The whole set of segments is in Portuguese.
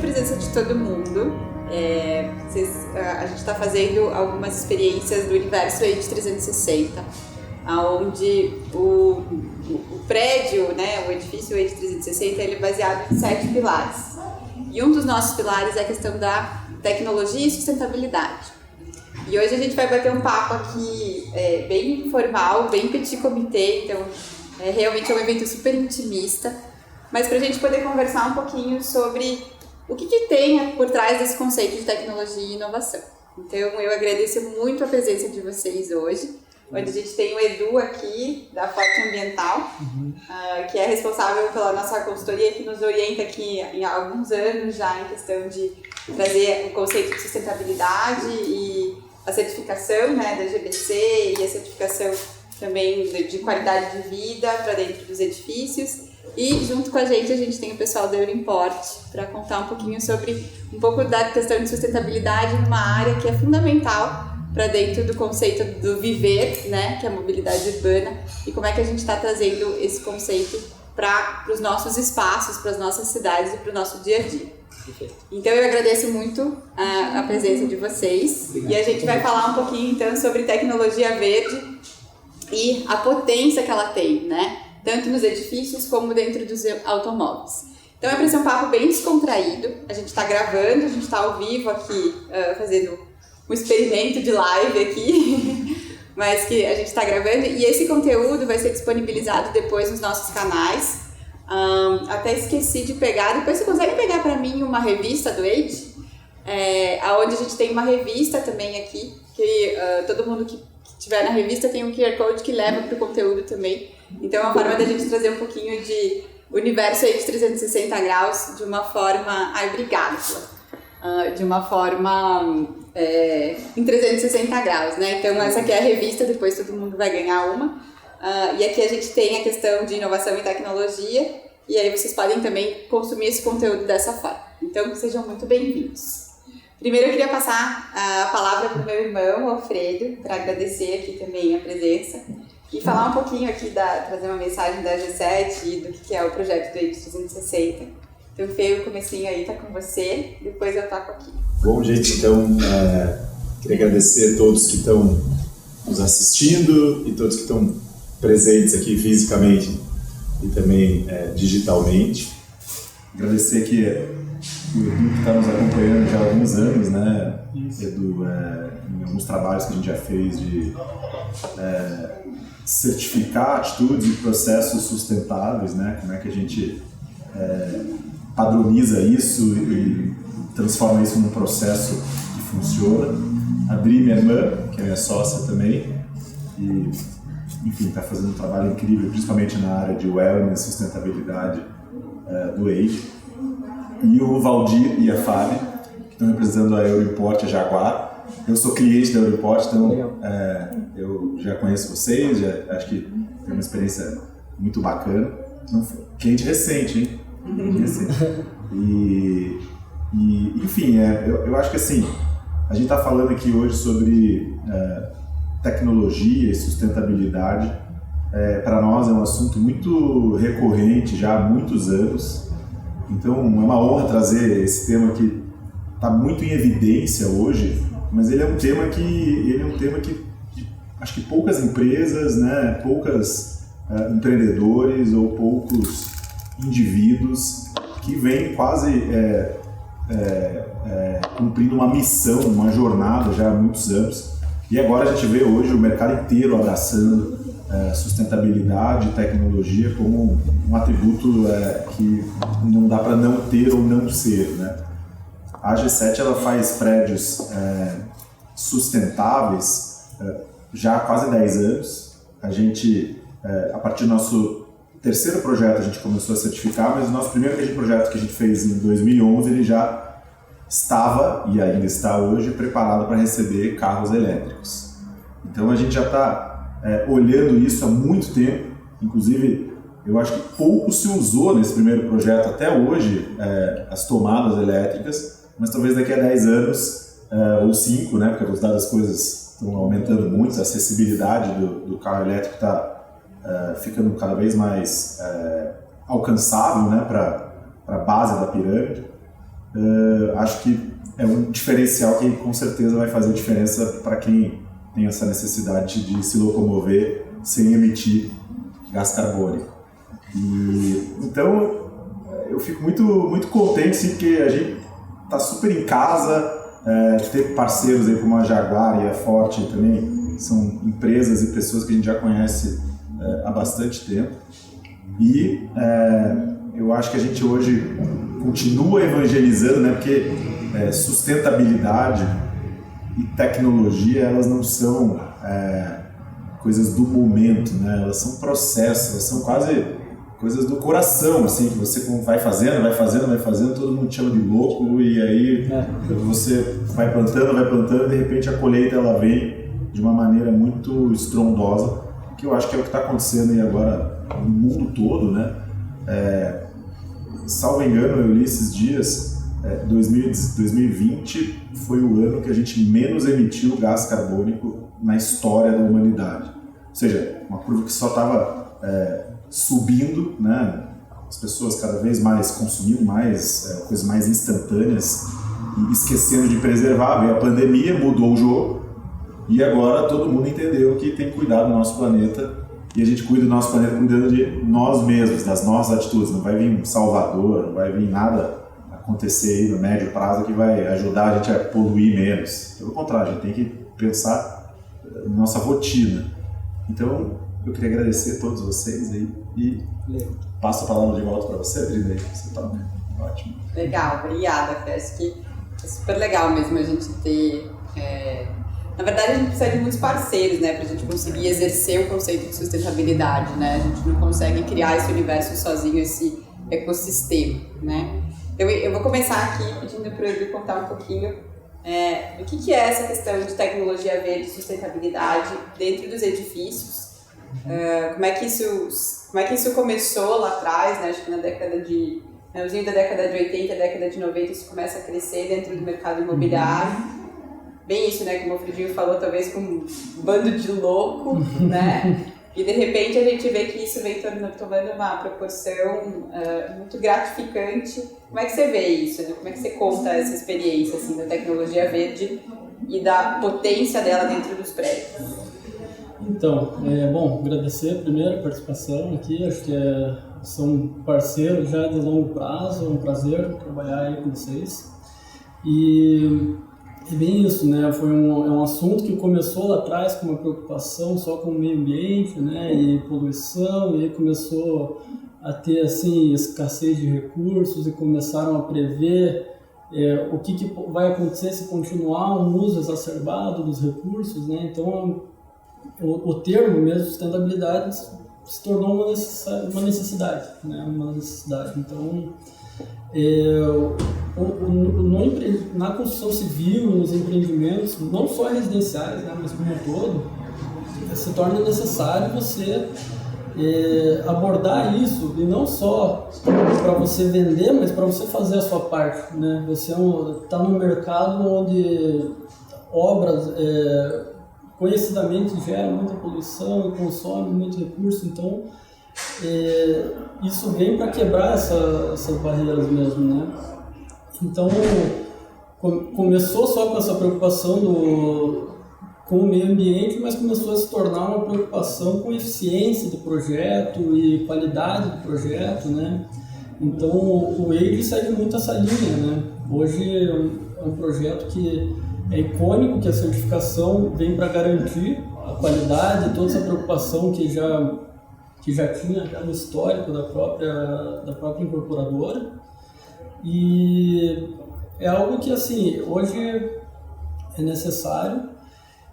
presença de todo mundo. A gente está fazendo algumas experiências do universo Age 360, onde o prédio, né, o edifício Age 360, ele é baseado em 7 pilares. E um dos nossos pilares é a questão da tecnologia e sustentabilidade. E hoje a gente vai bater um papo aqui bem informal, bem petit comité, então realmente é um evento super intimista, mas para a gente poder conversar um pouquinho sobre o que tem por trás desse conceito de tecnologia e inovação. Então eu agradeço muito a presença de vocês hoje, onde a gente tem o Edu aqui, da Forte Ambiental, que é responsável pela nossa consultoria, que nos orienta aqui há alguns anos já em questão de trazer o conceito de sustentabilidade e a certificação, né, da GBC e a certificação também de qualidade de vida para dentro dos edifícios. E junto com a gente tem o pessoal da Euroimport para contar um pouquinho sobre um pouco da questão de sustentabilidade numa área que é fundamental para dentro do conceito do viver, né, que é a mobilidade urbana, e como é que a gente está trazendo esse conceito para os nossos espaços, para as nossas cidades e para o nosso dia a dia. Então eu agradeço muito a presença de vocês. Obrigado. E a gente vai falar um pouquinho então sobre tecnologia verde e a potência que ela tem, né, tanto nos edifícios como dentro dos automóveis. Então é para ser um papo bem descontraído. A gente está gravando, a gente está ao vivo aqui fazendo um experimento de live aqui, mas que a gente está gravando, e esse conteúdo vai ser disponibilizado depois nos nossos canais. Até esqueci de pegar, depois você consegue pegar para mim uma revista do Age, onde a gente tem uma revista também aqui, que todo mundo que tiver na revista tem um QR Code que leva para o conteúdo também. Então é uma forma da gente trazer um pouquinho de universo Age 360 graus de uma forma... Ai, obrigada, de uma forma em 360 graus, né? Então essa aqui é a revista, depois todo mundo vai ganhar uma. E aqui a gente tem a questão de inovação e tecnologia, e aí vocês podem também consumir esse conteúdo dessa forma. Então sejam muito bem-vindos. Primeiro eu queria passar a palavra para o meu irmão, Alfredo, para agradecer aqui também a presença e falar um pouquinho aqui, trazer uma mensagem da G7 e do que é o projeto do Age 360. Então, Fê, o comecinho aí tá com você, depois eu toco aqui. Bom, gente, então, queria agradecer a todos que estão nos assistindo e todos que estão presentes aqui fisicamente e também digitalmente. Agradecer aqui o Edu, que está nos acompanhando já há alguns anos, né? Edu, em alguns trabalhos que a gente já fez de certificar atitudes e processos sustentáveis, né? Como é que a gente padroniza isso e transforma isso num processo que funciona. A Dri, minha irmã, que é minha sócia também, e, enfim, está fazendo um trabalho incrível, principalmente na área de wellness, sustentabilidade do Age. E o Valdir e a Fábio, que estão representando a Euroimport e a Jaguar. Eu sou cliente da Euroimport, então eu já conheço vocês, acho que tem uma experiência muito bacana. Então, cliente recente, hein? E enfim, eu acho que assim, a gente está falando aqui hoje sobre tecnologia e sustentabilidade. Para nós é um assunto muito recorrente já há muitos anos. Então é uma honra trazer esse tema que está muito em evidência hoje, mas ele é um tema que acho que poucas empresas, né, poucos empreendedores ou poucos indivíduos que vêm quase cumprindo uma missão, uma jornada já há muitos anos. E agora a gente vê hoje o mercado inteiro abraçando sustentabilidade e tecnologia como um atributo que não dá para não ter ou não ser, né? A G7 ela faz prédios sustentáveis já há quase 10 anos. A gente, a partir do nosso terceiro projeto, a gente começou a certificar, mas o nosso primeiro projeto que a gente fez em 2011, ele já estava, e ainda está hoje, preparado para receber carros elétricos. Então a gente já está olhando isso há muito tempo. Inclusive, eu acho que pouco se usou nesse primeiro projeto até hoje as tomadas elétricas, mas talvez daqui a 10 anos ou 5, né, porque as coisas estão aumentando muito, a acessibilidade do carro elétrico está ficando cada vez mais alcançável, né, para a base da pirâmide. acho que é um diferencial que com certeza vai fazer diferença para quem tem essa necessidade de se locomover sem emitir gás carbônico. Então, eu fico muito contente, sim, porque a gente está super em casa, ter parceiros aí como a Jaguar e a Forte também, são empresas e pessoas que a gente já conhece há bastante tempo. E eu acho que a gente hoje continua evangelizando, né, porque sustentabilidade e tecnologia, elas não são coisas do momento, né? Elas são processos, elas são quase coisas do coração, assim, que você vai fazendo, todo mundo te chama de louco, e aí você vai plantando, e de repente a colheita ela vem de uma maneira muito estrondosa, que eu acho que é o que está acontecendo aí agora no mundo todo, né? Salvo engano, eu li esses dias, 2020 foi o ano que a gente menos emitiu gás carbônico na história da humanidade. Ou seja, uma curva que só estava subindo, né? As pessoas cada vez mais consumindo mais coisas mais instantâneas e esquecendo de preservar. Veio a pandemia, mudou o jogo e agora todo mundo entendeu que tem que cuidar do nosso planeta, e a gente cuida do nosso planeta cuidando de nós mesmos, das nossas atitudes. Não vai vir um salvador, não vai vir nada acontecer aí no médio prazo que vai ajudar a gente a poluir menos. Pelo contrário, a gente tem que pensar na nossa rotina. Então, eu queria agradecer a todos vocês aí e passo a palavra de volta para você, Adriana. Você está ótimo. Legal, obrigada. Acho que é super legal mesmo a gente ter... Na verdade, a gente precisa de muitos parceiros, né, para a gente conseguir exercer o conceito de sustentabilidade, né? A gente não consegue criar esse universo sozinho, esse ecossistema, né? Eu vou começar aqui pedindo para o Edu contar um pouquinho o que é essa questão de tecnologia verde e sustentabilidade dentro dos edifícios. Como é que isso começou lá atrás, né? Acho que no finalzinho da década de 80, década de 90, isso começa a crescer dentro do mercado imobiliário. Bem isso, né? Como o Fredinho falou, talvez com um bando de louco, né? E de repente a gente vê que isso vem tomando uma proporção muito gratificante. Como é que você vê isso? Né? Como é que você conta essa experiência assim, da tecnologia verde e da potência dela dentro dos prédios? Então, bom, agradecer a primeira participação aqui. Acho que são parceiros já de longo prazo, é um prazer trabalhar aí com vocês. E bem isso, né? É um assunto que começou lá atrás com uma preocupação só com o meio ambiente, né? E poluição, e aí começou a ter assim escassez de recursos e começaram a prever o que vai acontecer se continuar um uso exacerbado dos recursos, né? Então o termo mesmo sustentabilidade se tornou uma necessidade, né? Uma necessidade. Então na construção civil, nos empreendimentos, não só residenciais, né, mas como um todo, se torna necessário você abordar isso, e não só para você vender, mas para você fazer a sua parte, né? Você está num mercado onde obras conhecidamente geram muita poluição e consomem muito recurso, então isso vem para quebrar essas barreiras mesmo, né? Então, começou só com essa preocupação com o meio ambiente, mas começou a se tornar uma preocupação com eficiência do projeto e qualidade do projeto, né? Então, o EIGRE segue muito essa linha, né? Hoje é um projeto que é icônico, que a certificação vem para garantir a qualidade, toda essa preocupação que já tinha no histórico da própria incorporadora. E é algo que, assim, hoje é necessário.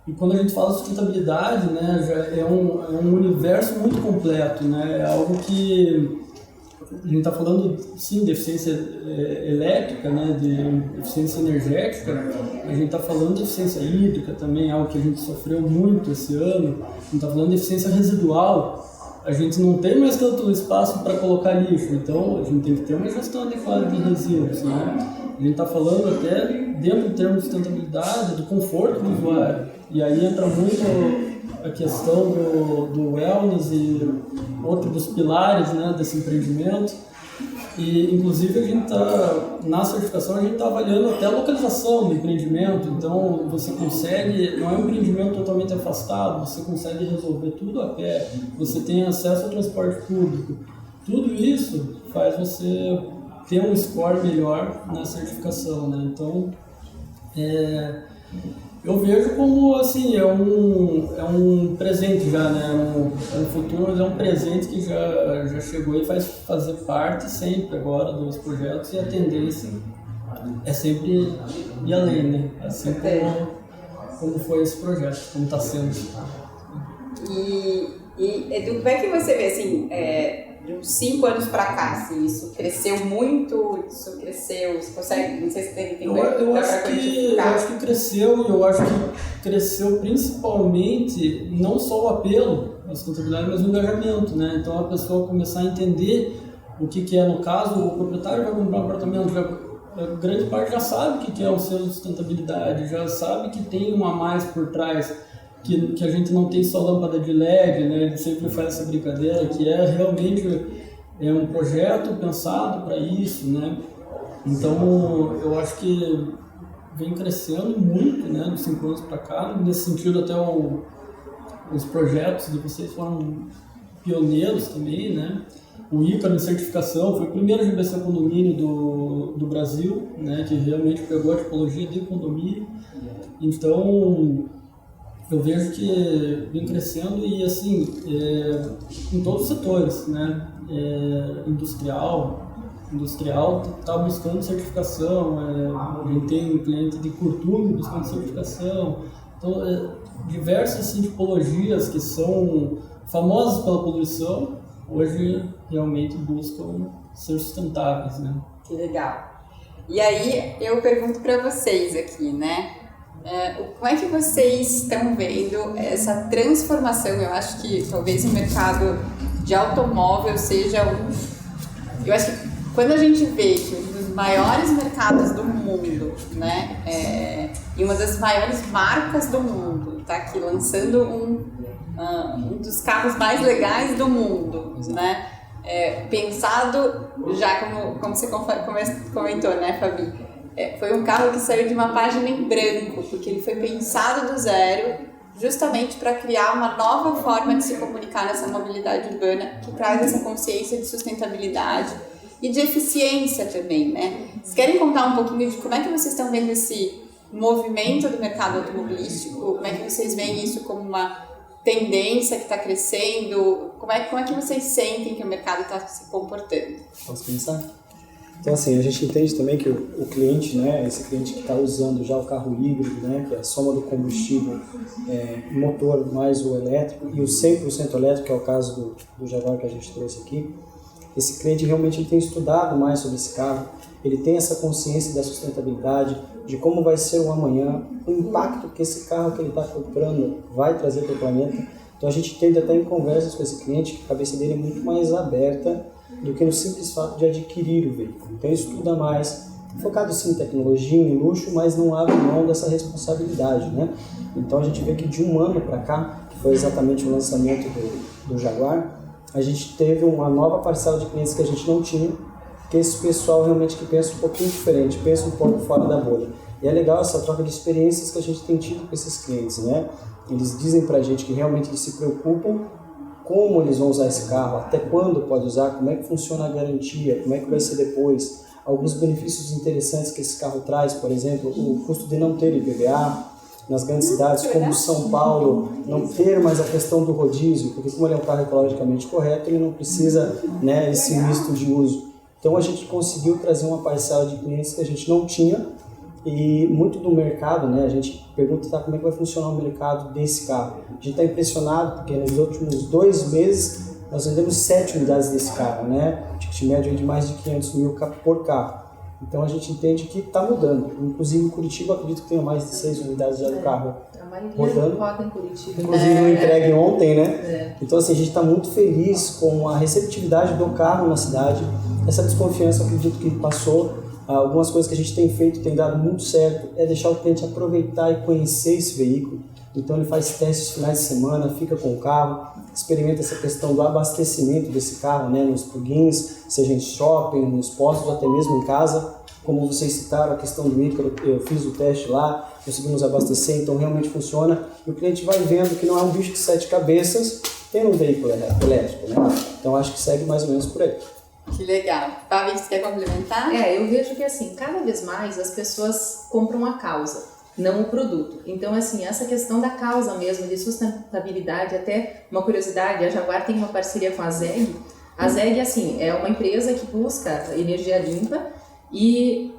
E quando a gente fala de sustentabilidade, né, já é um universo muito completo, né? É algo que a gente está falando, sim, de eficiência elétrica, né, de eficiência energética. A gente está falando de eficiência hídrica também, algo que a gente sofreu muito esse ano. A gente está falando de eficiência residual. A gente não tem mais tanto espaço para colocar lixo, então a gente tem que ter uma gestão adequada de resíduos, né? A gente está falando até dentro do termo de sustentabilidade, do conforto do usuário. E aí entra muito a questão do wellness e outro dos pilares, né, desse empreendimento. E, inclusive, a gente na certificação, a gente está avaliando até a localização do empreendimento. Então, você consegue, não é um empreendimento totalmente afastado, você consegue resolver tudo a pé, você tem acesso ao transporte público. Tudo isso faz você ter um score melhor na certificação, né? Então, eu vejo como, assim, é um presente já, né? Um futuro, é um presente que já chegou e vai fazer parte sempre agora dos projetos, e a tendência é sempre ir além, né? Assim como foi esse projeto, como está sendo. E Edu, como é que você vê, assim, de uns 5 anos para cá, assim, isso cresceu muito, você consegue, não sei se tem eu acho que cresceu, e eu acho que cresceu principalmente não só o apelo à sustentabilidade, mas o engajamento, né? Então a pessoa começar a entender o que é, no caso, o proprietário vai comprar um apartamento, a grande parte já sabe o que é o selo de sustentabilidade, já sabe que tem um a mais por trás, que a gente não tem só lâmpada de LED, né? Ele sempre faz essa brincadeira, que é realmente um projeto pensado para isso, né? Então, eu acho que vem crescendo muito, né, dos 5 anos para cá. Nesse sentido, até os projetos de vocês foram pioneiros também, né? O Ícaro em certificação foi o primeiro GBC condomínio do Brasil, né, que realmente pegou a tipologia de condomínio. Então, eu vejo que vem crescendo, e assim, em todos os setores, né? Industrial está buscando certificação, a gente tem um cliente de curtume buscando certificação. Então, diversas assim, tipologias que são famosas pela poluição, hoje realmente buscam ser sustentáveis, né? Que legal. E aí, eu pergunto para vocês aqui, né? Como é que vocês estão vendo essa transformação? Eu acho que talvez o mercado de automóvel seja eu acho que quando a gente vê que um dos maiores mercados do mundo, né, e uma das maiores marcas do mundo está aqui lançando um dos carros mais legais do mundo, né, pensado já como você comentou, né, Fabi? Foi um carro que saiu de uma página em branco, porque ele foi pensado do zero, justamente para criar uma nova forma de se comunicar nessa mobilidade urbana, que traz essa consciência de sustentabilidade e de eficiência também, né? Vocês querem contar um pouquinho de como é que vocês estão vendo esse movimento do mercado automobilístico? Como é que vocês veem isso como uma tendência que está crescendo? Como é que vocês sentem que o mercado está se comportando? Posso começar? Então, assim, a gente entende também que o cliente, né, esse cliente que está usando já o carro híbrido, né, que é a soma do combustível, motor mais o elétrico, e o 100% elétrico, que é o caso do Jaguar que a gente trouxe aqui, esse cliente realmente ele tem estudado mais sobre esse carro, ele tem essa consciência da sustentabilidade, de como vai ser o amanhã, o impacto que esse carro que ele está comprando vai trazer para o planeta. Então, a gente tende até em conversas com esse cliente que a cabeça dele é muito mais aberta do que no simples fato de adquirir o veículo. Então, ele estuda mais, focado sim em tecnologia, em luxo, mas não abre mão dessa responsabilidade, né? Então, a gente vê que de 1 ano para cá, que foi exatamente o lançamento do Jaguar, a gente teve uma nova parcela de clientes que a gente não tinha, que é esse pessoal realmente que pensa um pouquinho diferente, pensa um pouco fora da bolha. E é legal essa troca de experiências que a gente tem tido com esses clientes, né? Eles dizem pra gente que realmente eles se preocupam como eles vão usar esse carro, até quando pode usar, como é que funciona a garantia, como é que vai ser depois, alguns benefícios interessantes que esse carro traz, por exemplo, o custo de não ter IPVA, nas grandes cidades como São Paulo, não ter mais a questão do rodízio, porque como ele é um carro ecologicamente correto, ele não precisa, né, esse misto de uso. Então a gente conseguiu trazer uma parcela de clientes que a gente não tinha, e muito do mercado, né, a gente pergunta como é que vai funcionar o mercado desse carro. A gente está impressionado porque nos últimos 2 meses nós vendemos 7 unidades desse carro, né, ticket médio de mais de 500 mil por carro. Então a gente entende que está mudando. Inclusive em Curitiba, acredito que tenha mais de 6 unidades já do carro rodando. Roda em Curitiba. Inclusive eu entregue ontem, né? Então assim, a gente está muito feliz com a receptividade do carro na cidade. Essa desconfiança, acredito que passou. Algumas coisas que a gente tem feito, tem dado muito certo, é deixar o cliente aproveitar e conhecer esse veículo. Então ele faz testes finais de semana, fica com o carro, experimenta essa questão do abastecimento desse carro, né, nos plugins, seja em shopping, nos postos, até mesmo em casa. Como vocês citaram, a questão do Ícaro, eu fiz o teste lá, conseguimos abastecer, então realmente funciona. E o cliente vai vendo que não é um bicho de 7 cabeças, tem um veículo elétrico, né? Então acho que segue mais ou menos por aí. Que legal. Fabi, você quer complementar? Eu vejo que assim, cada vez mais as pessoas compram a causa, não o produto. Então assim, essa questão da causa mesmo, de sustentabilidade, até uma curiosidade, a Jaguar tem uma parceria com a ZEG. A ZEG, assim, é uma empresa que busca energia limpa e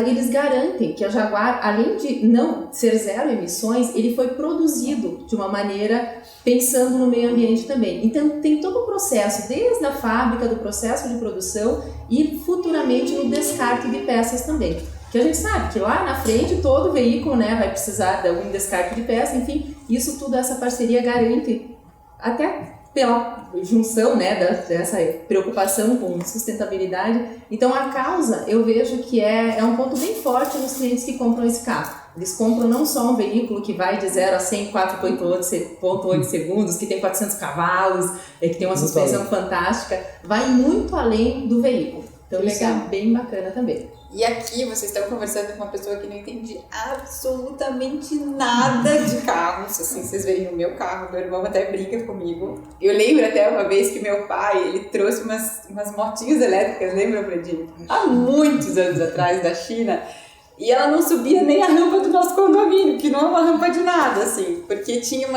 eles garantem que a Jaguar, além de não ser zero emissões, ele foi produzido de uma maneira pensando no meio ambiente também. Então tem todo o processo, desde a fábrica, do processo de produção e futuramente no descarte de peças também. Que a gente sabe que lá na frente todo veículo, né, vai precisar de algum descarte de peça, enfim, isso tudo essa parceria garante, até pela junção, né, dessa preocupação com sustentabilidade. Então a causa, eu vejo que é um ponto bem forte nos clientes que compram esse carro. Eles compram não só um veículo que vai de 0 a 100 em 4,8 segundos, que tem 400 cavalos, que tem uma suspensão fantástica, vai muito além do veículo. Então isso é bem bacana também. E aqui vocês estão conversando com uma pessoa que não entende absolutamente nada de carros. Assim, vocês veem o meu carro, meu irmão até brinca comigo. Eu lembro até uma vez que meu pai, ele trouxe umas motinhas elétricas, lembra, Fredinho? Há muitos anos atrás, da China. E ela não subia nem a rampa do nosso condomínio, que não é uma rampa de nada, assim. Porque tinha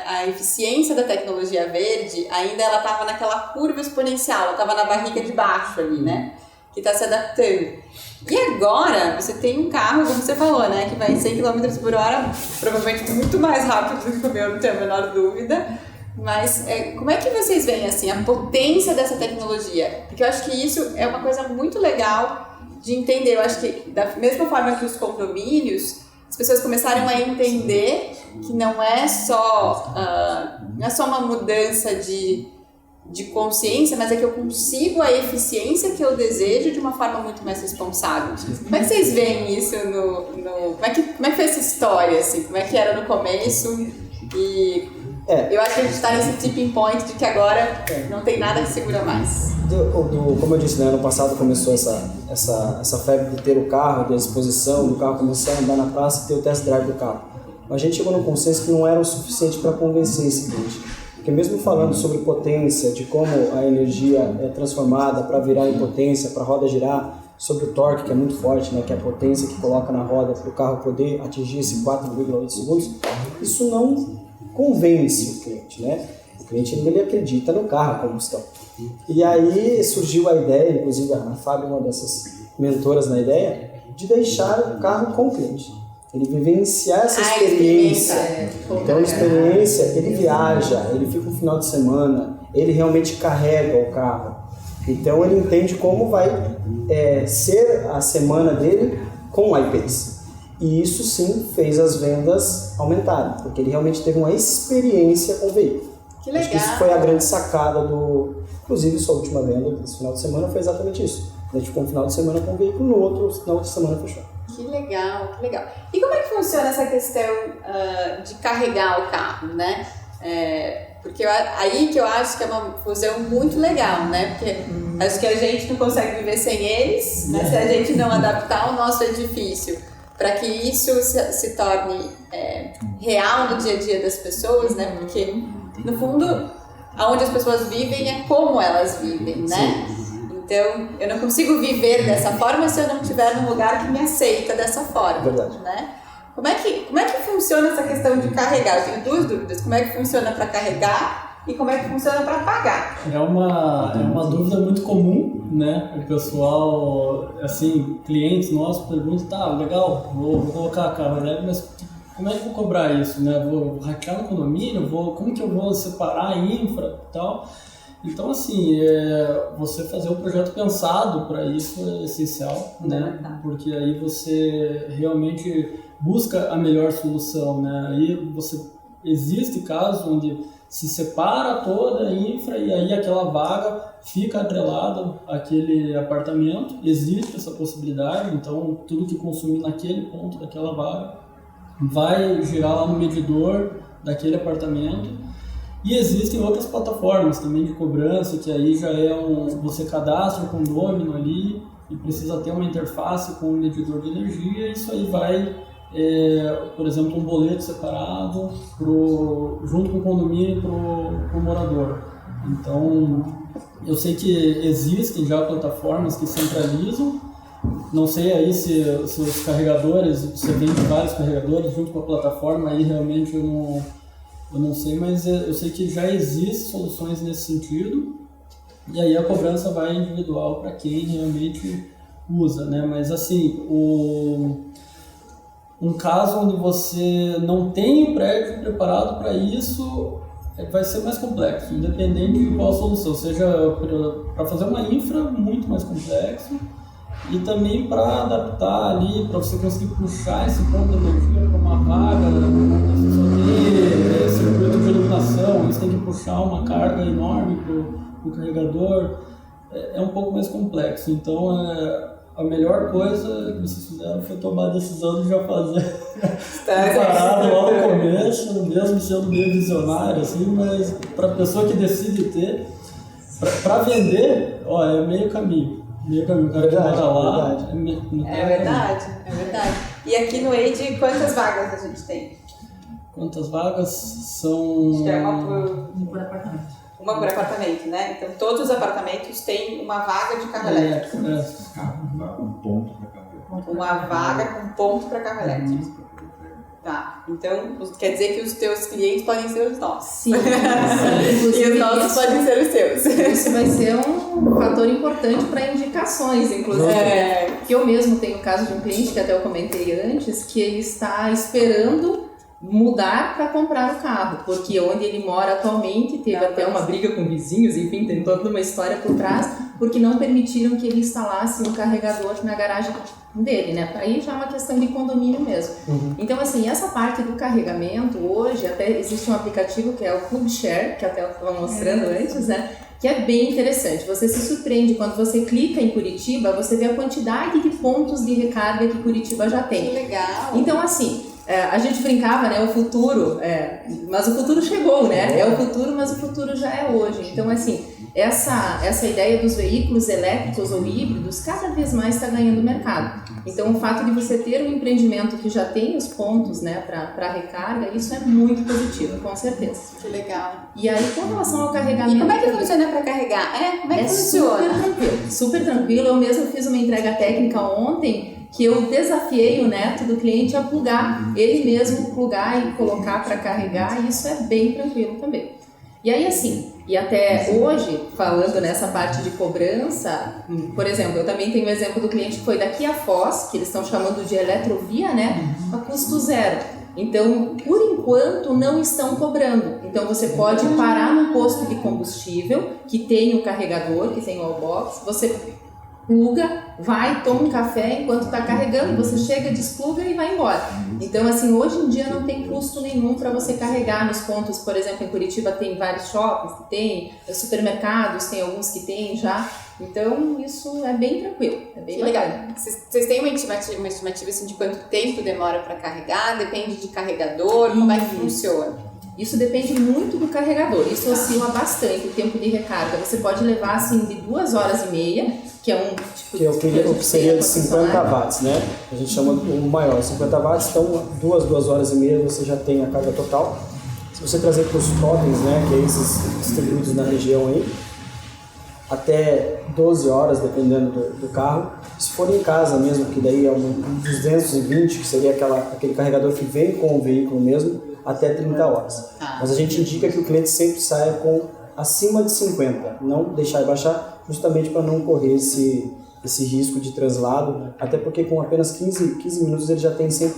a eficiência da tecnologia verde, ainda ela estava naquela curva exponencial, ela estava na barriga de baixo ali, né? Que está se adaptando. E agora, você tem um carro, como você falou, né, que vai em 100 km por hora, provavelmente muito mais rápido do que o meu, não tenho a menor dúvida. Mas como é que vocês veem, assim, a potência dessa tecnologia? Porque eu acho que isso é uma coisa muito legal de entender. Eu acho que, da mesma forma que os condomínios, as pessoas começaram a entender que não é só uma mudança de consciência, mas é que eu consigo a eficiência que eu desejo de uma forma muito mais responsável. Como é que vocês veem isso como é que foi essa história, assim? Como é que era no começo? E eu acho que a gente está nesse tipping point de que agora não tem nada que segura mais. Como eu disse, né, ano passado começou essa febre de ter o carro, de exposição, do carro começar a andar na praça e ter o test drive do carro. Mas a gente chegou no consenso que não era o suficiente para convencer esse cliente. Porque mesmo falando sobre potência, de como a energia é transformada para virar em potência, para a roda girar, sobre o torque, que é muito forte, né, que é a potência que coloca na roda para o carro poder atingir esse 4,8 segundos, isso não convence o cliente, né? O cliente ele acredita no carro a combustão. E aí surgiu a ideia, inclusive a Fábio, uma dessas mentoras na ideia, de deixar o carro com o cliente. Ele vivenciar essa experiência. Então, a experiência, ele viaja, ele fica um final de semana, ele realmente carrega o carro. Então, ele entende como vai ser a semana dele com o iPace. E isso sim fez as vendas aumentarem, porque ele realmente teve uma experiência com o veículo. Que legal. Acho que isso foi a grande sacada Inclusive, sua última venda desse final de semana foi exatamente isso. A gente ficou um final de semana com o veículo, na outra semana fechou. Que legal, que legal. E como é que funciona essa questão de carregar o carro, né? Porque aí que eu acho que é uma fusão muito legal, né? Porque acho que a gente não consegue viver sem eles, né? Se a gente não adaptar o nosso edifício para que isso se torne real no dia a dia das pessoas, né? Porque, no fundo, aonde as pessoas vivem é como elas vivem, né? Então, eu não consigo viver dessa forma se eu não estiver num lugar que me aceita dessa forma. Verdade. Né? Como é que funciona essa questão de carregar? Eu tenho duas dúvidas. Como é que funciona para carregar e como é que funciona para pagar? É uma dúvida muito comum, né? O pessoal, assim, clientes nossos perguntam, tá, legal, vou colocar carro elétrico, mas como é que eu vou cobrar isso, né? Vou hackear no condomínio? Como que eu vou separar a infra e tal? Então, assim, você fazer um projeto pensado para isso é essencial, né? Porque aí você realmente busca a melhor solução, né? Aí existe casos onde se separa toda a infra e aí aquela vaga fica atrelada àquele apartamento. Existe essa possibilidade, então tudo que consumir naquele ponto daquela vaga vai girar lá no medidor daquele apartamento. E existem outras plataformas também de cobrança, que aí já é você cadastra o condômino ali e precisa ter uma interface com o medidor de energia, e isso aí vai, por exemplo, um boleto separado junto com o condomínio para o morador. Então, eu sei que existem já plataformas que centralizam. Não sei aí se os carregadores, você vende vários carregadores junto com a plataforma, aí realmente eu não sei, mas eu sei que já existem soluções nesse sentido, e aí a cobrança vai individual para quem realmente usa, né? Mas assim, um caso onde você não tem o prédio preparado para isso, vai ser mais complexo, independente de qual solução, seja para fazer uma infra muito mais complexo, e também para adaptar ali, para você conseguir puxar esse ponto de energia para uma vaga, você só tem circuito de iluminação, você tem que puxar uma carga enorme para o carregador, é um pouco mais complexo. Então, a melhor coisa que vocês fizeram foi tomar a decisão de já fazer preparado lá no começo, mesmo sendo meio visionário, assim, mas para a pessoa que decide ter, para vender, é meio caminho. O cara que mora lá. É verdade. E aqui no EID, quantas vagas a gente tem? Quantas vagas são? Acho que é uma por apartamento. Uma por apartamento, né? Então todos os apartamentos têm uma vaga de carro elétrico. Um ponto para carro elétrico. Uma vaga com ponto para carro elétrico. Tá, então quer dizer que os teus clientes podem ser os nossos. Sim. E os nossos podem ser os teus. Isso vai ser um fator importante para indicações, inclusive. Que eu mesmo tenho o caso de um cliente, que até eu comentei antes, que ele está esperando mudar para comprar o carro, porque onde ele mora atualmente teve até uma briga com vizinhos, enfim, tem toda uma história por trás, porque não permitiram que ele instalasse um carregador na garagem dele, né? Aí já é uma questão de condomínio mesmo. Então, assim, essa parte do carregamento, hoje até existe um aplicativo que é o Club Share, que até eu estava mostrando antes, né? Que é bem interessante. Você se surpreende quando você clica em Curitiba, você vê a quantidade de pontos de recarga que Curitiba já tem. Que legal! Então, assim, a gente brincava, né, o futuro, mas o futuro chegou, né? É o futuro, mas o futuro já é hoje. Então, assim, essa ideia dos veículos elétricos ou híbridos cada vez mais está ganhando mercado. Então, o fato de você ter um empreendimento que já tem os pontos, né, para recarga, isso é muito positivo, com certeza. Que legal. E aí, com relação ao carregamento... E como é que funciona para carregar? Como é que funciona? Super tranquilo. Eu mesmo fiz uma entrega técnica ontem, que eu desafiei o neto do cliente a plugar, ele mesmo plugar e colocar para carregar, e isso é bem tranquilo também. E aí, assim, e até hoje, falando nessa parte de cobrança, por exemplo, eu também tenho o exemplo do cliente que foi daqui a Foz, que eles estão chamando de eletrovia, né, a custo zero. Então, por enquanto, não estão cobrando. Então, você pode parar num posto de combustível, que tem o carregador, que tem o wallbox, você pluga, vai, toma um café enquanto está carregando, você chega, despluga e vai embora. Então, assim, hoje em dia não tem custo nenhum para você carregar nos pontos. Por exemplo, em Curitiba tem vários shoppings que tem, supermercados tem alguns que tem já. Então, isso é bem tranquilo, é bem legal. Vocês têm uma estimativa assim, de quanto tempo demora para carregar? Depende de carregador? Como é que funciona? Isso depende muito do carregador, isso oscila bastante o tempo de recarga. Você pode levar assim de 2h30, que é um tipo que seria de 50 watts, né? A gente chama o maior, 50 watts, então 2h30 você já tem a carga total. Se você trazer para os totens, né, que é esses distribuídos na região aí, até 12 horas, dependendo do carro. Se for em casa mesmo, que daí é um 220, que seria aquele carregador que vem com o veículo mesmo, até 30 horas. Mas a gente indica que o cliente sempre saia com acima de 50, não deixar baixar, justamente para não correr esse risco de translado, até porque com apenas 15 minutos ele já tem 100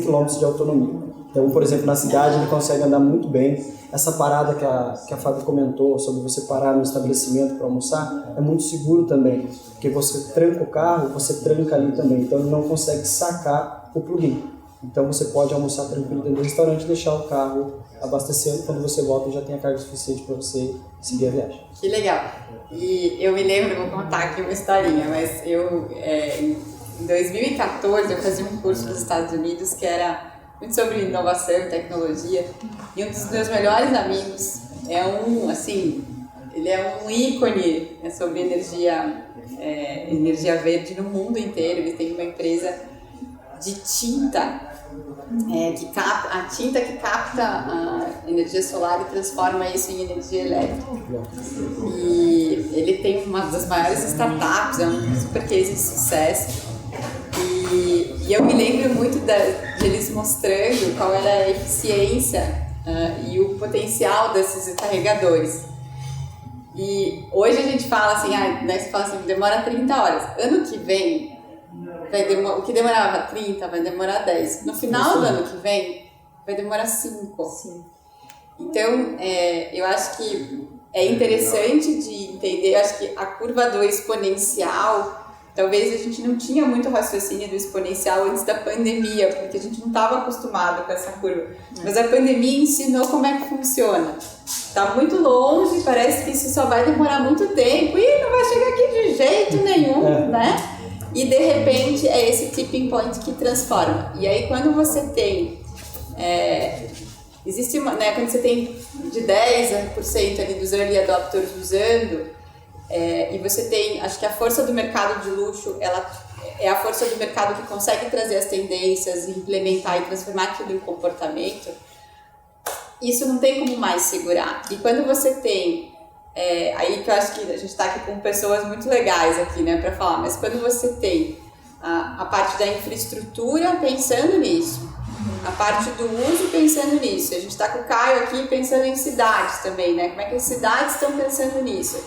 km de autonomia. Então, por exemplo, na cidade ele consegue andar muito bem. Essa parada que a Fábio comentou sobre você parar no estabelecimento para almoçar é muito seguro também, porque você tranca o carro, você tranca ali também, então ele não consegue sacar o plugin. Então você pode almoçar tranquilo dentro do restaurante e deixar o carro abastecendo, quando você volta já tem a carga suficiente para você seguir a viagem. Que legal! E eu me lembro, vou contar aqui uma historinha, mas em 2014 eu fazia um curso nos Estados Unidos que era muito sobre inovação e tecnologia. E um dos meus melhores amigos ele é um ícone sobre energia verde no mundo inteiro. Ele tem uma empresa de tinta, a tinta que capta a energia solar e transforma isso em energia elétrica. E ele tem uma das maiores startups, é um super case de sucesso. E eu me lembro muito de eles mostrando qual era a eficiência e o potencial desses carregadores. E hoje a gente fala assim, você fala assim, demora 30 horas. Ano que vem, o que demorava 30 vai demorar 10. No final do ano que vem, vai demorar 5. Sim. Então, eu acho que é interessante de entender, eu acho que a curva do exponencial, talvez a gente não tinha muito raciocínio do exponencial antes da pandemia, porque a gente não estava acostumado com essa curva. Mas a pandemia ensinou como é que funciona. Está muito longe, parece que isso só vai demorar muito tempo e não vai chegar aqui de jeito nenhum, né? E de repente é esse tipping point que transforma. E aí quando você tem, quando você tem de 10% ali dos early adopters usando, e você tem, acho que a força do mercado de luxo, ela é a força do mercado que consegue trazer as tendências, implementar e transformar aquilo em comportamento, isso não tem como mais segurar. E quando você tem, aí que eu acho que a gente está aqui com pessoas muito legais aqui, né, para falar, mas quando você tem a parte da infraestrutura pensando nisso, a parte do uso pensando nisso, a gente está com o Caio aqui pensando em cidades também, né, como é que as cidades estão pensando nisso.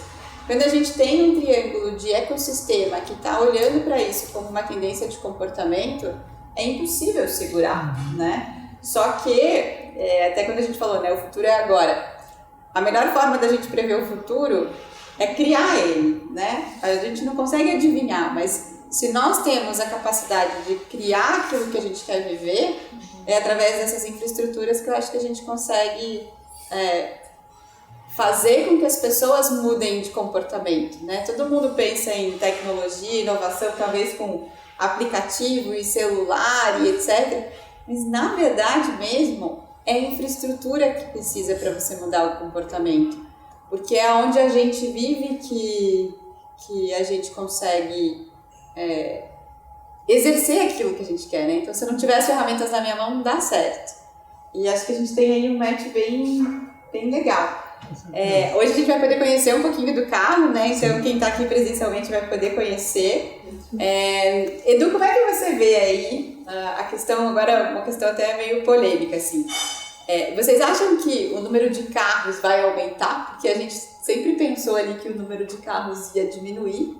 Quando a gente tem um triângulo de ecossistema que está olhando para isso como uma tendência de comportamento, é impossível segurar, né? Só que, até quando a gente falou, né, o futuro é agora, a melhor forma da gente prever o futuro é criar ele, né? A gente não consegue adivinhar, mas se nós temos a capacidade de criar aquilo que a gente quer viver, é através dessas infraestruturas que eu acho que a gente consegue fazer com que as pessoas mudem de comportamento, né? Todo mundo pensa em tecnologia, inovação, talvez com aplicativo e celular e etc., mas na verdade mesmo é a infraestrutura que precisa para você mudar o comportamento, porque é onde a gente vive que a gente consegue exercer aquilo que a gente quer, né? Então, se eu não tiver as ferramentas na minha mão, não dá certo. E acho que a gente tem aí um match bem legal. Hoje a gente vai poder conhecer um pouquinho do carro, né? Então quem está aqui presencialmente vai poder conhecer. Edu, como é que você vê aí a questão, agora uma questão até meio polêmica, assim. Vocês acham que o número de carros vai aumentar? Porque a gente sempre pensou ali que o número de carros ia diminuir.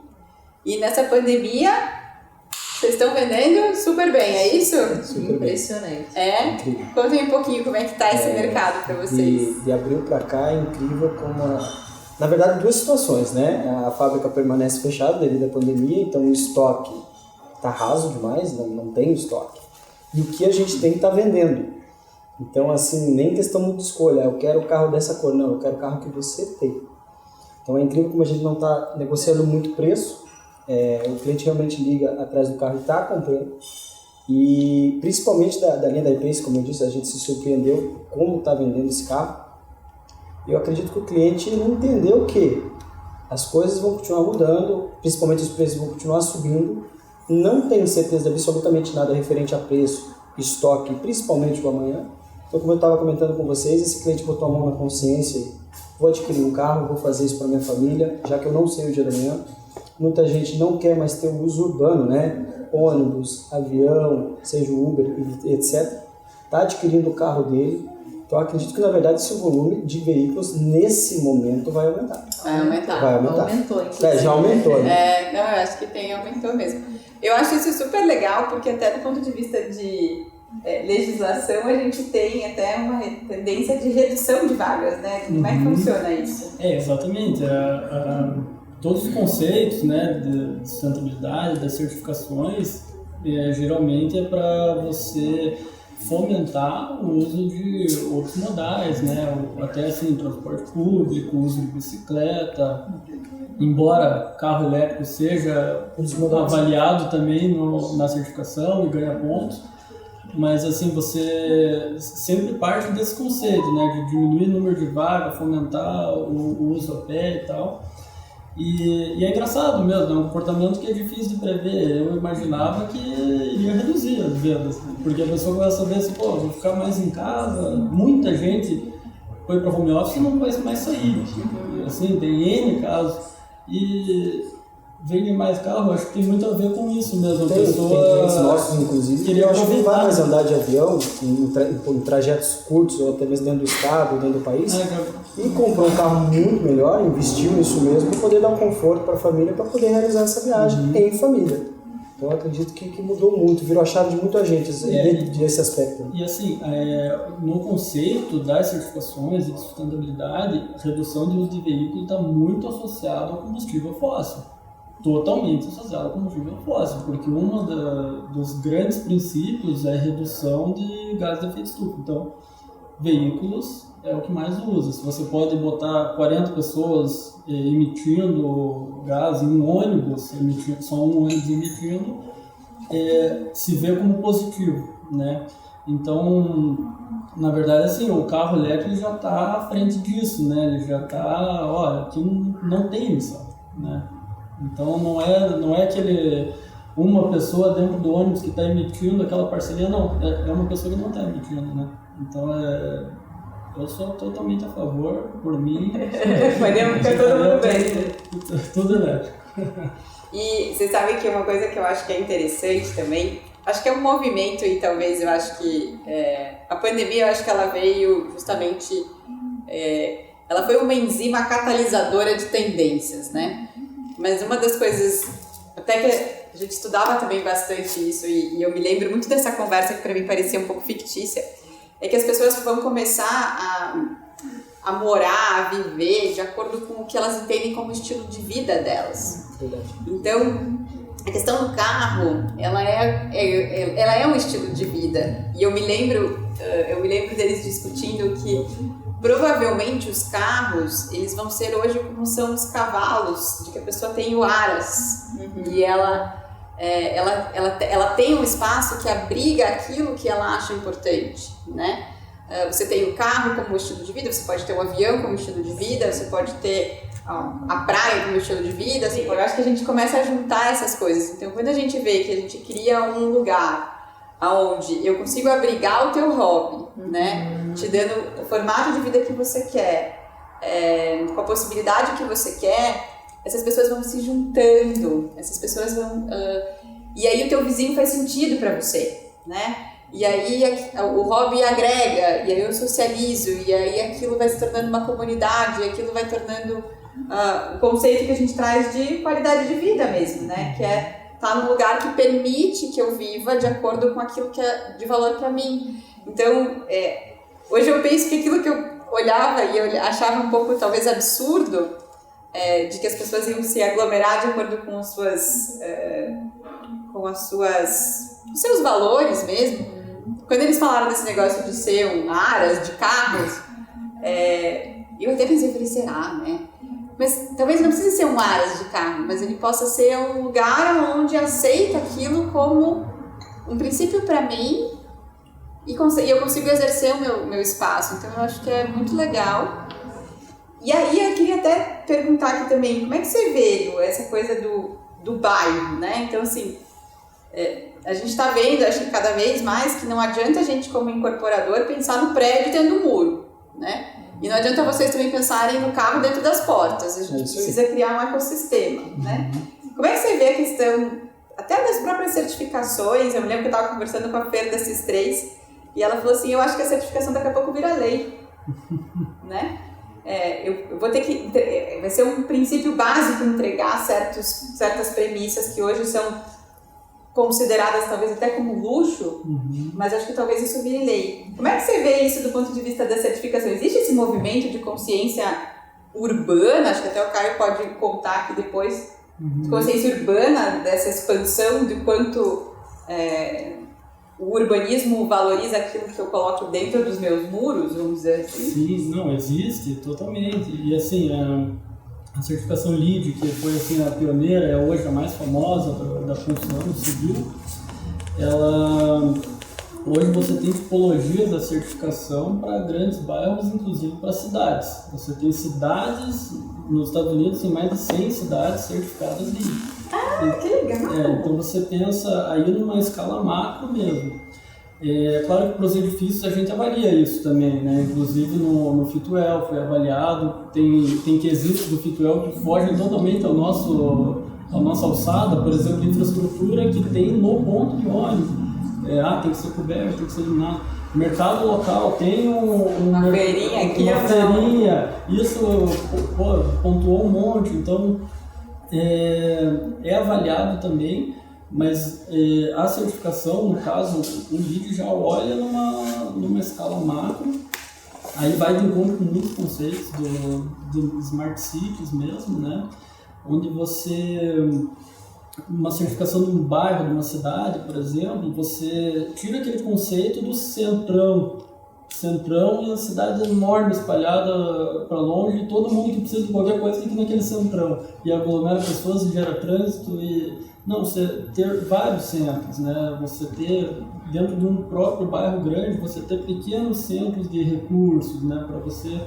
E nessa pandemia, vocês estão vendendo super bem, é isso? Super impressionante. Incrível. Contem um pouquinho como é que está esse mercado para vocês. De abril para cá é incrível como... Na verdade, duas situações, né? A fábrica permanece fechada devido à pandemia, então o estoque está raso demais, não tem estoque. E o que a gente tem está vendendo. Então, assim, nem questão de escolha, eu quero o carro dessa cor, não, eu quero o carro que você tem. Então é incrível como a gente não está negociando muito preço, o cliente realmente liga atrás do carro e está comprando. E principalmente da linha da I-Pace, como eu disse, a gente se surpreendeu como está vendendo esse carro. Eu acredito que o cliente não entendeu que as coisas vão continuar mudando, principalmente os preços vão continuar subindo. Não tenho certeza de absolutamente nada referente a preço, estoque, principalmente o amanhã. Então, como eu estava comentando com vocês, esse cliente botou a mão na consciência, vou adquirir um carro, vou fazer isso para minha família, já que eu não sei o dia da manhã. Muita gente não quer mais ter o uso urbano, né? Ônibus, avião, seja o Uber, etc. Está adquirindo o carro dele. Então, eu acredito que, na verdade, esse volume de veículos, nesse momento, vai aumentar. Vai aumentar. Vai aumentar. Aumentou, inclusive. Já aumentou, né? Não, eu acho que aumentou mesmo. Eu acho isso super legal, porque até do ponto de vista de legislação, a gente tem até uma tendência de redução de vagas, né? Como é que funciona isso? Exatamente. Todos os conceitos, né, de sustentabilidade, das certificações, geralmente é para você fomentar o uso de outros modais, né, até assim, transporte público, uso de bicicleta, embora carro elétrico seja avaliado também na certificação e ganha pontos, Mas assim, você sempre parte desse conceito, né, de diminuir o número de vagas, fomentar o uso a pé e tal. E é engraçado mesmo, é um comportamento que é difícil de prever. Eu imaginava que iria reduzir as vendas, porque a pessoa começa a ver assim, pô, vou ficar mais em casa. Muita gente foi para home office e não vai mais sair. Assim, tem N casos. E vende mais carro, acho que tem muito a ver com isso mesmo. Tem clientes nossos, inclusive, que eu acho que não vai mais andar de avião em trajetos curtos ou até mesmo dentro do estado, dentro do país, e comprou um carro muito melhor, investiu nisso mesmo para poder dar um conforto para a família, para poder realizar essa viagem em família. Então eu acredito que mudou muito, virou a chave de muita gente desse aspecto. E assim, no conceito das certificações e de sustentabilidade, a redução de uso de veículo está muito associada ao combustível fóssil. Totalmente associado ao combustível fóssil, porque dos grandes princípios é a redução de gases de efeito estufa. Então, veículos é o que mais usa. Se você pode botar 40 pessoas emitindo gás em um ônibus, só um ônibus emitindo, se vê como positivo, né? Então, na verdade, assim, o carro elétrico já está à frente disso, né? Ele já está, olha, aqui não tem emissão, né? Então não é aquele uma pessoa dentro do ônibus que está emitindo aquela parceria, não, é uma pessoa que não está emitindo, né? Então eu sou totalmente a favor, por mim. Podemos ficar todo mundo bem. Tudo elétrico. E vocês sabem que uma coisa que eu acho que é interessante também, acho que é um movimento e talvez eu acho que a pandemia, eu acho que ela veio justamente, ela foi uma enzima catalisadora de tendências, né? Mas uma das coisas, até que a gente estudava também bastante isso, e eu me lembro muito dessa conversa que para mim parecia um pouco fictícia, é que as pessoas vão começar a morar, a viver de acordo com o que elas entendem como estilo de vida delas. Então, a questão do carro, ela é um estilo de vida. E eu me lembro deles discutindo que provavelmente os carros, eles vão ser hoje como são os cavalos, de que a pessoa tem o aras. E ela tem um espaço que abriga aquilo que ela acha importante, né? Você tem o carro como estilo de vida, você pode ter o avião como estilo de vida, você pode ter a praia como estilo de vida, assim, eu acho que a gente começa a juntar essas coisas. Então, quando a gente vê que a gente cria um lugar onde eu consigo abrigar o teu hobby, né? Te dando o formato de vida que você quer, com a possibilidade que você quer, essas pessoas vão se juntando, essas pessoas vão... e aí o teu vizinho faz sentido para você, né? E aí o hobby agrega, e aí eu socializo, e aí aquilo vai se tornando uma comunidade, e aquilo vai tornando o conceito que a gente traz de qualidade de vida mesmo, né? Que é estar num lugar que permite que eu viva de acordo com aquilo que é de valor para mim. Então, hoje eu penso que aquilo que eu olhava e eu achava um pouco talvez absurdo, de que as pessoas iam se aglomerar de acordo com os seus valores mesmo. Quando eles falaram desse negócio de ser um aras de carros, eu até pensei, será, né? Mas talvez não precise ser um aras de carro, mas ele possa ser um lugar onde aceita aquilo como um princípio para mim e eu consigo exercer o meu espaço. Então eu acho que é muito legal. E aí eu queria até perguntar aqui também, como é que você vê essa coisa do bairro, né? Então assim, a gente está vendo, acho que cada vez mais, que não adianta a gente como incorporador pensar no prédio tendo um muro, né? E não adianta vocês também pensarem no carro dentro das portas, a gente precisa criar um ecossistema, né? Como é que você vê a questão, até das próprias certificações? Eu me lembro que eu estava conversando com a Fer da CIS3 e ela falou assim, eu acho que a certificação daqui a pouco vira lei, né? Eu vou ter que, vai ser um princípio básico entregar certas premissas que hoje são consideradas talvez até como luxo, mas acho que talvez isso vire lei. Como é que você vê isso do ponto de vista da certificação? Existe esse movimento de consciência urbana, acho que até o Caio pode contar aqui depois, consciência urbana dessa expansão de quanto o urbanismo valoriza aquilo que eu coloco dentro dos meus muros, vamos dizer assim? Sim, não, existe totalmente. E assim, a certificação LEED, que foi assim, a pioneira, é hoje a mais famosa da construção civil, Hoje você tem tipologias da certificação para grandes bairros, inclusive para cidades. Você tem cidades, nos Estados Unidos, tem mais de 100 cidades certificadas LEED. Que legal! Então você pensa aí numa escala macro mesmo. É claro que para os edifícios a gente avalia isso também, né? Inclusive no Fitwel foi avaliado, tem quesitos do Fitwel que fogem totalmente à nossa alçada, por exemplo, infraestrutura que tem no ponto de ônibus. Tem que ser coberto, tem que ser iluminado. Mercado local tem uma feirinha aqui, uma feirinha, isso pontuou um monte, então é avaliado também, mas a certificação, no caso, o LEED já olha numa escala macro, aí vai de encontro com muitos conceitos do Smart Cities mesmo, né? Onde uma certificação de um bairro, de uma cidade, por exemplo, você tira aquele conceito do centrão e a cidade enorme espalhada para longe, e todo mundo que precisa de qualquer coisa fica naquele centrão e aglomera pessoas e gera trânsito você ter vários centros, né? Você ter dentro de um próprio bairro grande, você ter pequenos centros de recursos, né? Para você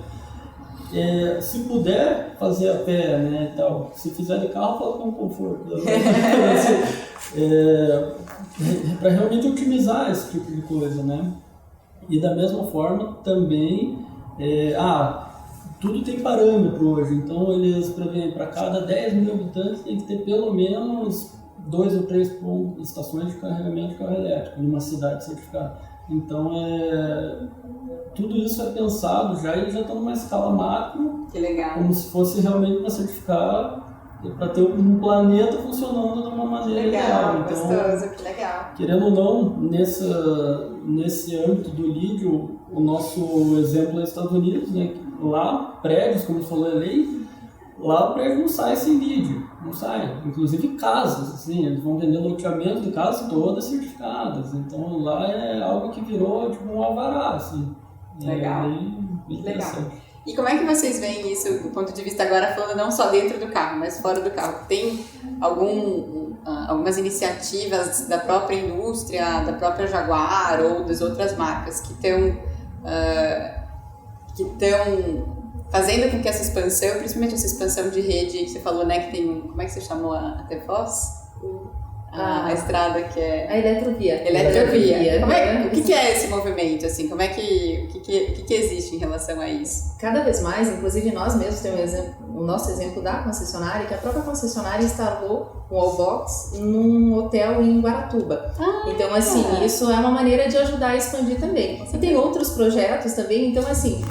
se puder fazer a pé, né, e tal. Se fizer de carro, fala com conforto. Para realmente otimizar esse tipo de coisa, né? E da mesma forma também, tudo tem parâmetro hoje. Então eles prevêem para cada 10 mil habitantes tem que ter pelo menos 2 ou 3 estações de carregamento de carro elétrico numa cidade certificada. Então, tudo isso é pensado já e já está numa escala macro. Que legal. Como se fosse realmente para certificar, para ter um planeta funcionando de uma maneira legal. Então, Gostoso, que legal. Querendo ou não, nesse âmbito do LEED, o nosso exemplo é os Estados Unidos, né? Lá, prédios, como você falou, é lei, lá o prédio não sai sem LEED, não sai. Inclusive casas, assim, eles vão vender loteamento de casas todas certificadas. Então lá é algo que virou tipo um alvará, assim. Legal. Bem interessante. Legal. E como é que vocês veem isso do ponto de vista agora, falando não só dentro do carro, mas fora do carro? Tem algumas iniciativas da própria indústria, da própria Jaguar ou das outras marcas que estão fazendo com que essa expansão, principalmente essa expansão de rede que você falou, né, que tem, como é que você chamou a Tefoz? A estrada que é... A Eletrovia. O que é esse movimento, assim? Como é que... O que existe em relação a isso? Cada vez mais, inclusive nós mesmos temos o nosso exemplo da concessionária, que a própria concessionária instalou um Wallbox num hotel em Guaratuba. Então, assim, isso é uma maneira de ajudar a expandir também. E tem outros projetos também, então, assim,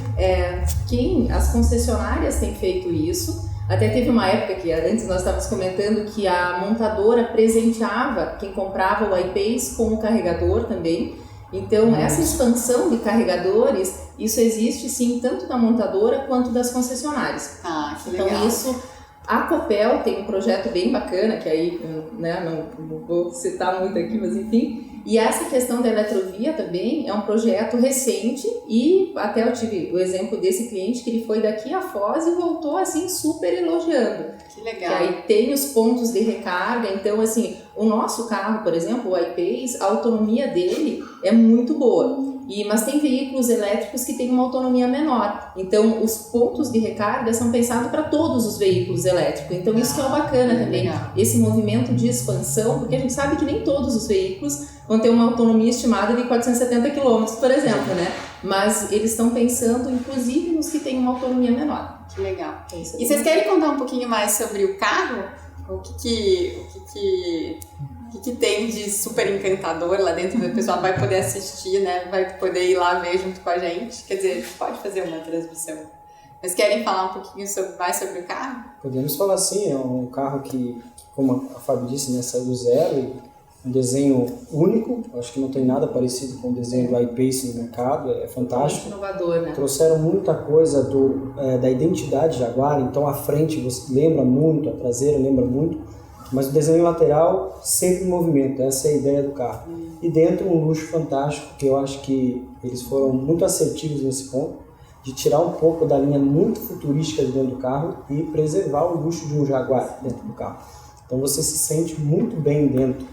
as concessionárias têm feito isso. Até teve uma época que, antes nós estávamos comentando, que a montadora presenteava quem comprava o iPace com o carregador também. Então, essa expansão de carregadores, isso existe sim, tanto da montadora quanto das concessionárias. Que legal. Então, isso, a Copel tem um projeto bem bacana, que aí, né, não vou citar muito aqui, mas enfim. E essa questão da Eletrovia também é um projeto recente e até eu tive o exemplo desse cliente que ele foi daqui a Foz e voltou assim super elogiando. Que legal. Que aí tem os pontos de recarga, então assim, o nosso carro, por exemplo, o iPace, a autonomia dele é muito boa. Mas tem veículos elétricos que têm uma autonomia menor. Então, os pontos de recarga são pensados para todos os veículos elétricos. Então, isso que é o bacana também. Legal. Esse movimento de expansão, porque a gente sabe que nem todos os veículos vão ter uma autonomia estimada de 470 km, por exemplo, né? Mas eles estão pensando, inclusive, nos que têm uma autonomia menor. Que legal. E vocês querem contar um pouquinho mais sobre o carro? O que tem de super encantador lá dentro? O pessoal vai poder assistir, né? Vai poder ir lá ver junto com a gente. Quer dizer, a gente pode fazer uma transmissão. Mas querem falar um pouquinho mais sobre o carro? Podemos falar sim, é um carro que como a Fábio disse, né, saiu do zero, e um desenho único, acho que não tem nada parecido com o desenho do iPace no mercado, é fantástico. Muito inovador, né? Trouxeram muita coisa da identidade Jaguar, então a frente você lembra muito, a traseira lembra muito, mas o desenho lateral sempre em movimento, essa é a ideia do carro. E dentro um luxo fantástico, que eu acho que eles foram muito assertivos nesse ponto, de tirar um pouco da linha muito futurística de dentro do carro e preservar o luxo de um Jaguar dentro do carro. Então você se sente muito bem dentro.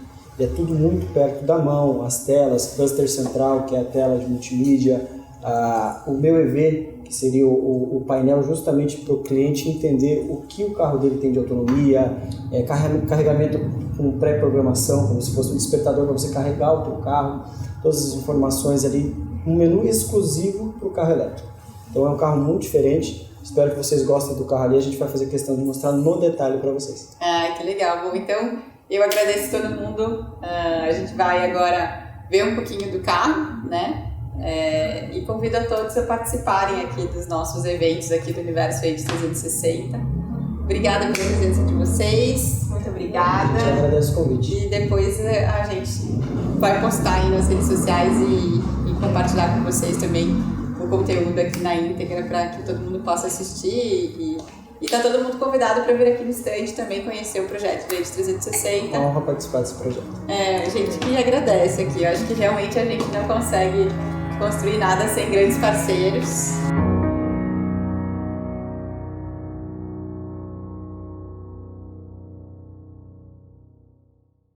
é tudo muito perto da mão, as telas, cluster central, que é a tela de multimídia, o meu EV, que seria o painel justamente para o cliente entender o que o carro dele tem de autonomia, carregamento com pré-programação, como se fosse um despertador para você carregar o teu carro, todas as informações ali, um menu exclusivo para o carro elétrico. Então é um carro muito diferente. Espero que vocês gostem do carro ali. A gente vai fazer questão de mostrar no detalhe para vocês. Que legal. Bom, então eu agradeço todo mundo. A gente vai agora ver um pouquinho do carro, né? E convido a todos a participarem aqui dos nossos eventos aqui do Universo Age 360. Obrigada pela presença de vocês. Muito obrigada. Eu agradeço o convite. E depois a gente vai postar aí nas redes sociais e compartilhar com vocês também o conteúdo aqui na íntegra para que todo mundo possa assistir e tá todo mundo convidado para vir aqui no stand também conhecer o projeto do Age 360. É uma honra participar desse projeto. A gente que agradece aqui. Eu acho que realmente a gente não consegue construir nada sem grandes parceiros.